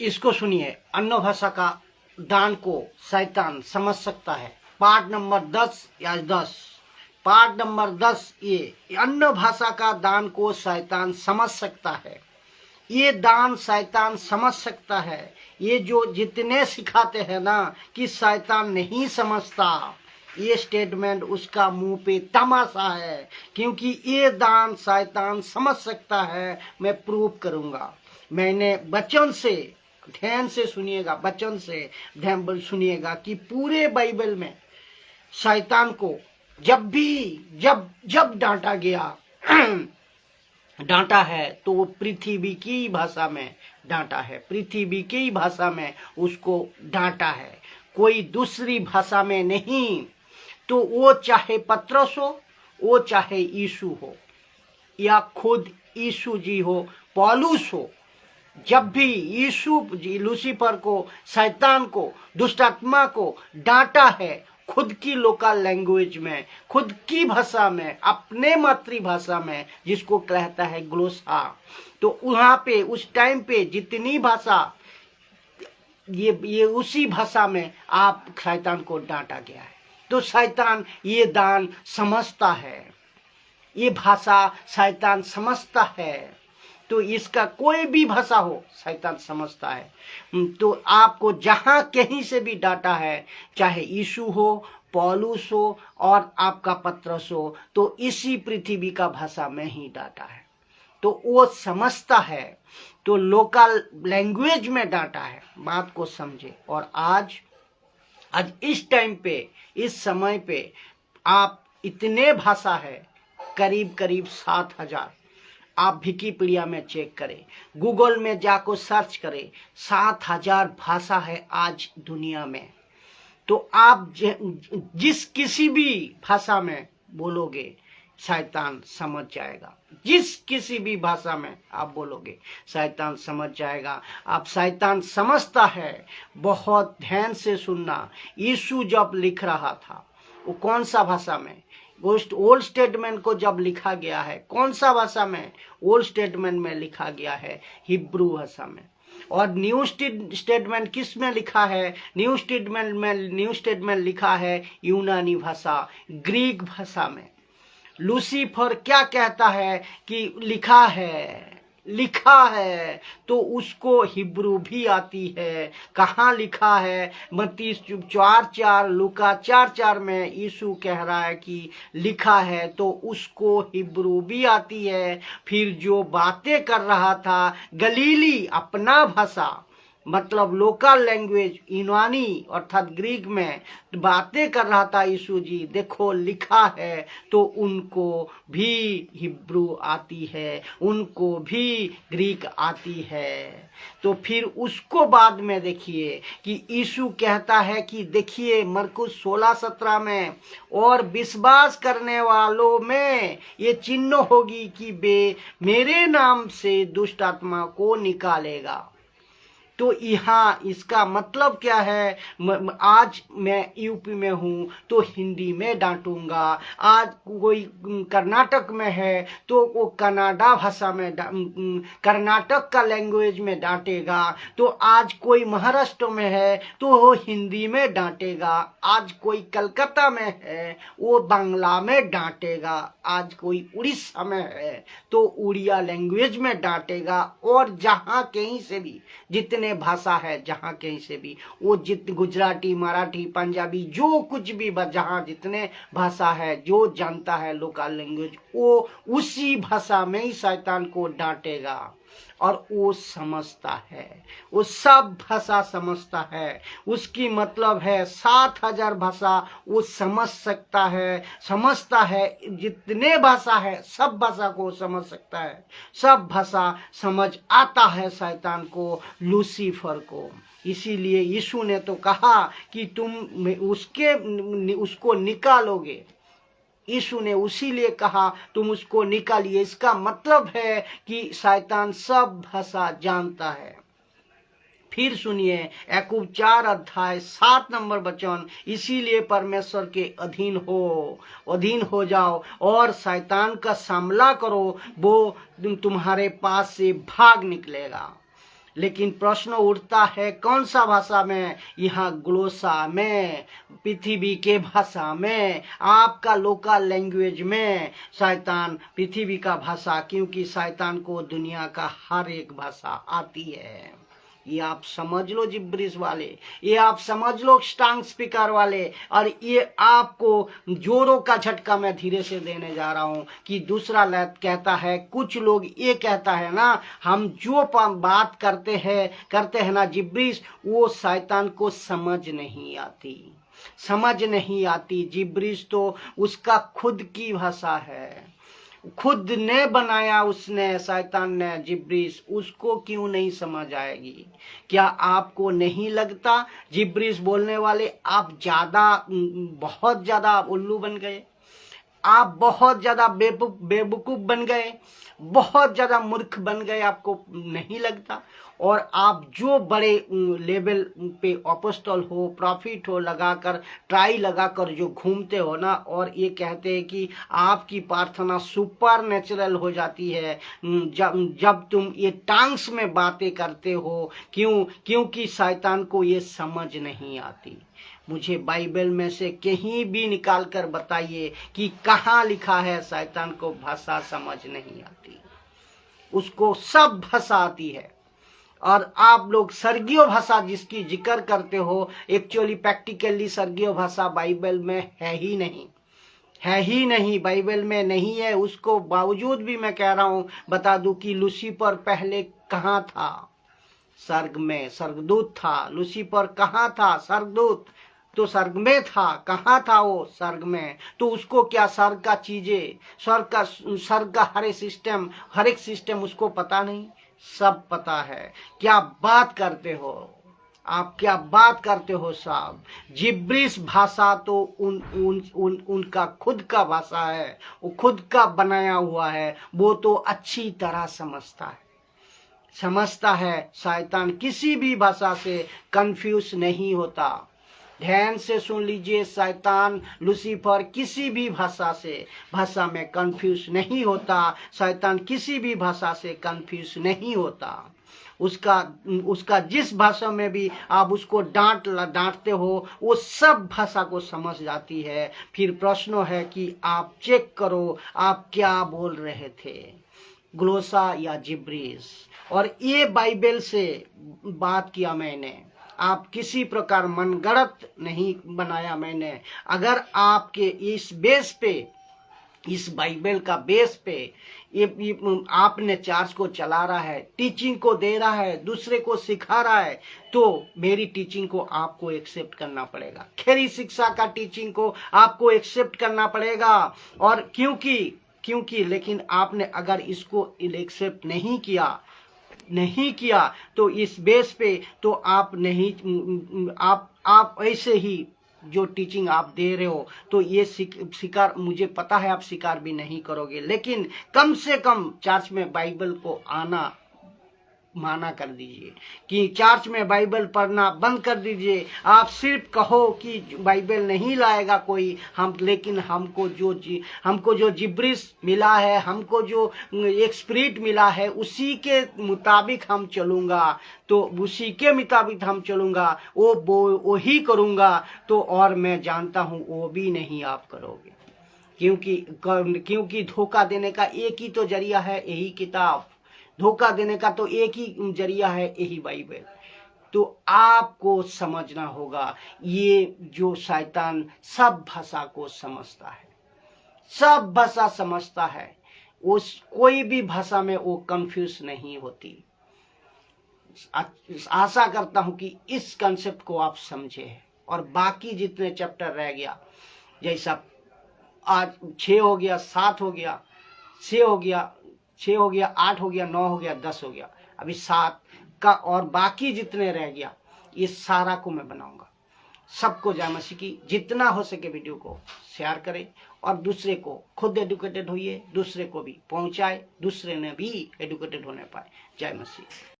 इसको सुनिए। अन्य भाषा का दान को शैतान समझ सकता है। पाठ नंबर 10 या 10, पाठ नंबर 10, ये अन्य भाषा का दान को शैतान समझ सकता है। ये दान शैतान समझ सकता है। ये जो जितने सिखाते हैं ना कि शैतान नहीं समझता, ये स्टेटमेंट उसका मुंह पे तमाशा है, क्योंकि ये दान शैतान समझ सकता है। मैं प्रूव करूंगा। मैंने वचन से, ध्यान से सुनिएगा, वचन से ध्यान सुनिएगा कि पूरे बाइबल में शैतान को जब भी जब डांटा गया डांटा है तो वो पृथ्वी की भाषा में डांटा है। पृथ्वी की भाषा में उसको डांटा है, कोई दूसरी भाषा में नहीं। तो वो चाहे पत्रस हो, वो चाहे यीशु हो, या खुद यीशु जी हो, पौलुस हो, जब भी यीशु जी लूसीफर को, शैतान को, दुष्ट आत्मा को डांटा है, खुद की लोकल लैंग्वेज में, खुद की भाषा में, अपने मातृभाषा में, जिसको कहता है ग्लोसा, तो वहां पे उस टाइम पे जितनी भाषा, ये उसी भाषा में आप शैतान को डांटा गया है। तो शैतान ये दान समझता है, ये भाषा शैतान समझता है। तो इसका कोई भी भाषा हो शैतान समझता है। तो आपको जहां कहीं से भी डांटा है, चाहे यीशु हो, पौलुस हो और आपका पत्रस हो, तो इसी पृथ्वी का भाषा में ही डांटा है। तो वो समझता है, तो लोकल लैंग्वेज में डांटा है। बात को समझे। और आज इस टाइम पे, इस समय पे आप इतने भाषा है, करीब 7,000। आप विकिपीडिया में चेक करें, गूगल में जाकर सर्च करें, 7,000 भाषा है आज दुनिया में। तो आप जिस किसी भी भाषा में बोलोगे शैतान समझ जाएगा। जिस किसी भी भाषा में आप बोलोगे शैतान समझ जाएगा। आप शैतान समझता है। बहुत ध्यान से सुनना। यीशु जब लिख रहा था, वो कौन सा भाषा में? ओल्ड स्टेटमेंट को जब लिखा गया है, कौन सा भाषा में? ओल्ड स्टेटमेंट में लिखा गया है हिब्रू भाषा में। और न्यू स्टेटमेंट किस में लिखा है? न्यू स्टेटमेंट लिखा है यूनानी भाषा, ग्रीक भाषा में। लूसीफर क्या कहता है कि लिखा है, तो उसको हिब्रू भी आती है। कहाँ लिखा है? मत्ती 4:4, लूका 4:4 में यीशु कह रहा है कि लिखा है, तो उसको हिब्रू भी आती है। फिर जो बातें कर रहा था गलीली, अपना भाषा मतलब लोकल लैंग्वेज यूनानी अर्थात ग्रीक में बातें कर रहा था यीशु जी, देखो लिखा है, तो उनको भी हिब्रू आती है, उनको भी ग्रीक आती है। तो फिर उसको बाद में देखिए कि यीशु कहता है कि देखिए मरकुस 16:17 में, और विश्वास करने वालों में ये चिन्ह होगी कि वे मेरे नाम से दुष्ट आत्मा को निकालेगा। तो यहाँ इसका मतलब क्या है? आज मैं यूपी में हूँ तो हिंदी में डांटूंगा। आज कोई कर्नाटक में है तो वो कन्नाडा भाषा में, कर्नाटक का लैंग्वेज में डांटेगा। तो आज कोई महाराष्ट्र में है तो वो हिंदी में डांटेगा। आज कोई कलकत्ता में है वो बांग्ला में डांटेगा। आज कोई उड़ीसा में है तो उड़िया लैंग्वेज में डांटेगा। और जहाँ कहीं से भी जितने भाषा है, जहाँ कहीं से भी वो गुजराती, मराठी, पंजाबी, जो कुछ भी जहाँ जितने भाषा है, जो जानता है लोकल लैंग्वेज, वो उसी भाषा में ही शैतान को डांटेगा। और वो समझता है, वो सब भाषा समझता है। उसकी मतलब है 7,000 भाषा वो समझता है। जितने भाषा है सब भाषा को समझ सकता है। सब भाषा समझ आता है शैतान को, लूसीफर को। इसीलिए यीशु ने तो कहा कि तुम उसको निकालोगे। यीशु ने उसीलिए कहा तुम उसको निकालिए। इसका मतलब है कि शैतान सब भाषा जानता है। फिर सुनिए याकूब 4:7 नंबर वचन, इसीलिए परमेश्वर के अधीन हो जाओ और शैतान का सामना करो, वो तुम्हारे पास से भाग निकलेगा। लेकिन प्रश्न उठता है कौन सा भाषा में? यहाँ ग्लोसा में, पृथ्वी के भाषा में, आपका लोकल लैंग्वेज में। शैतान पृथ्वी का भाषा, क्योंकि शैतान को दुनिया का हर एक भाषा आती है। ये आप समझ लो जिब्रिस वाले, ये आप समझ लो स्टंग स्पीकर वाले, और ये आपको जोरों का झटका मैं धीरे से देने जा रहा हूं कि दूसरा लैत कहता है, कुछ लोग ये कहता है ना, हम जो बात करते हैं ना जिब्रिस, वो शैतान को समझ नहीं आती। जिब्रिस तो उसका खुद की भाषा है, खुद ने बनाया उसने, शैतान ने जिब्रिस, उसको क्यों नहीं समझ आएगी? क्या आपको नहीं लगता जिब्रिस बोलने वाले आप बहुत ज्यादा उल्लू बन गए, आप बहुत ज्यादा बेवकूफ बन गए, बहुत ज्यादा मूर्ख बन गए? आपको नहीं लगता? और आप जो बड़े लेवल पे अपोस्टल हो, प्रॉफिट हो लगाकर, ट्राई लगाकर जो घूमते हो ना, और ये कहते हैं कि आपकी प्रार्थना सुपर नेचुरल हो जाती है जब तुम ये टांग्स में बातें करते हो, क्योंकि शैतान को ये समझ नहीं आती। मुझे बाइबल में से कहीं भी निकाल कर बताइए कि कहाँ लिखा है शैतान को भाषा समझ नहीं आती। उसको सब भाषा आती है। और आप लोग स्वर्गीय भाषा जिसकी जिक्र करते हो, एक्चुअली प्रैक्टिकली स्वर्गीय भाषा बाइबल में है ही नहीं, बाइबल में नहीं है। उसको बावजूद भी मैं कह रहा हूं, बता दूं कि लूसीफर पहले कहाँ था? स्वर्ग में स्वर्गदूत था। लूसीफर कहाँ था? स्वर्गदूत तो स्वर्ग में था। कहाँ था वो? स्वर्ग में। तो उसको क्या स्वर्ग का चीजें, स्वर्ग का हर एक सिस्टम उसको पता नहीं? सब पता है। क्या बात करते हो आप, क्या बात करते हो साहब? जिब्रिस भाषा तो उनका खुद का भाषा है, वो खुद का बनाया हुआ है, वो तो अच्छी तरह समझता है। शैतान किसी भी भाषा से कंफ्यूज नहीं होता। ध्यान से सुन लीजिए, शैतान लूसीफर किसी भी भाषा में कंफ्यूज नहीं होता। शैतान किसी भी भाषा से कंफ्यूज नहीं होता। उसका जिस भाषा में भी आप उसको डांटते हो, वो सब भाषा को समझ जाती है। फिर प्रश्न है कि आप चेक करो आप क्या बोल रहे थे, ग्लोसा या जिब्रिस। और ये बाइबल से बात किया मैंने, आप किसी प्रकार मनगढ़ंत नहीं बनाया मैंने। अगर आपके इस बाइबल का बेस पे ये आपने चर्च को चला रहा है, टीचिंग को दे रहा है, दूसरे को सिखा रहा है, तो मेरी टीचिंग को आपको एक्सेप्ट करना पड़ेगा। खरी शिक्षा का टीचिंग को आपको एक्सेप्ट करना पड़ेगा। और क्योंकि लेकिन आपने अगर इसको एक्सेप्ट नहीं किया तो इस बेस पे तो आप ऐसे ही जो टीचिंग आप दे रहे हो, तो ये स्वीकार, मुझे पता है आप स्वीकार भी नहीं करोगे, लेकिन कम से कम चर्च में बाइबल को आना माना कर दीजिए, कि चर्च में बाइबल पढ़ना बंद कर दीजिए। आप सिर्फ कहो कि बाइबल नहीं लाएगा कोई, लेकिन हमको जो जिब्रिस मिला है, हमको जो एक स्पिरिट मिला है, उसी के मुताबिक हम चलूंगा, वो ही करूंगा। तो और मैं जानता हूं वो भी नहीं आप करोगे, क्योंकि धोखा देने का एक ही तो जरिया है, यही किताब। धोखा देने का तो एक ही जरिया है, यही बाइबल। तो आपको समझना होगा, ये जो शैतान सब भाषा को समझता है, सब भाषा समझता है, उस कोई भी भाषा में वो कंफ्यूज नहीं होती। आशा करता हूं कि इस कंसेप्ट को आप समझे। और बाकी जितने चैप्टर रह गया, जैसा आज 6 हो गया, 7 हो गया, 6 हो गया, 8 हो गया, 9 हो गया, 10 हो गया, अभी 7 का, और बाकी जितने रह गया ये सारा को मैं बनाऊंगा। सबको जय मसीह की। जितना हो सके वीडियो को शेयर करें, और दूसरे को, खुद एडुकेटेड होइए, दूसरे को भी पहुंचाए, दूसरे ने भी एडुकेटेड होने पाए। जय मसीह।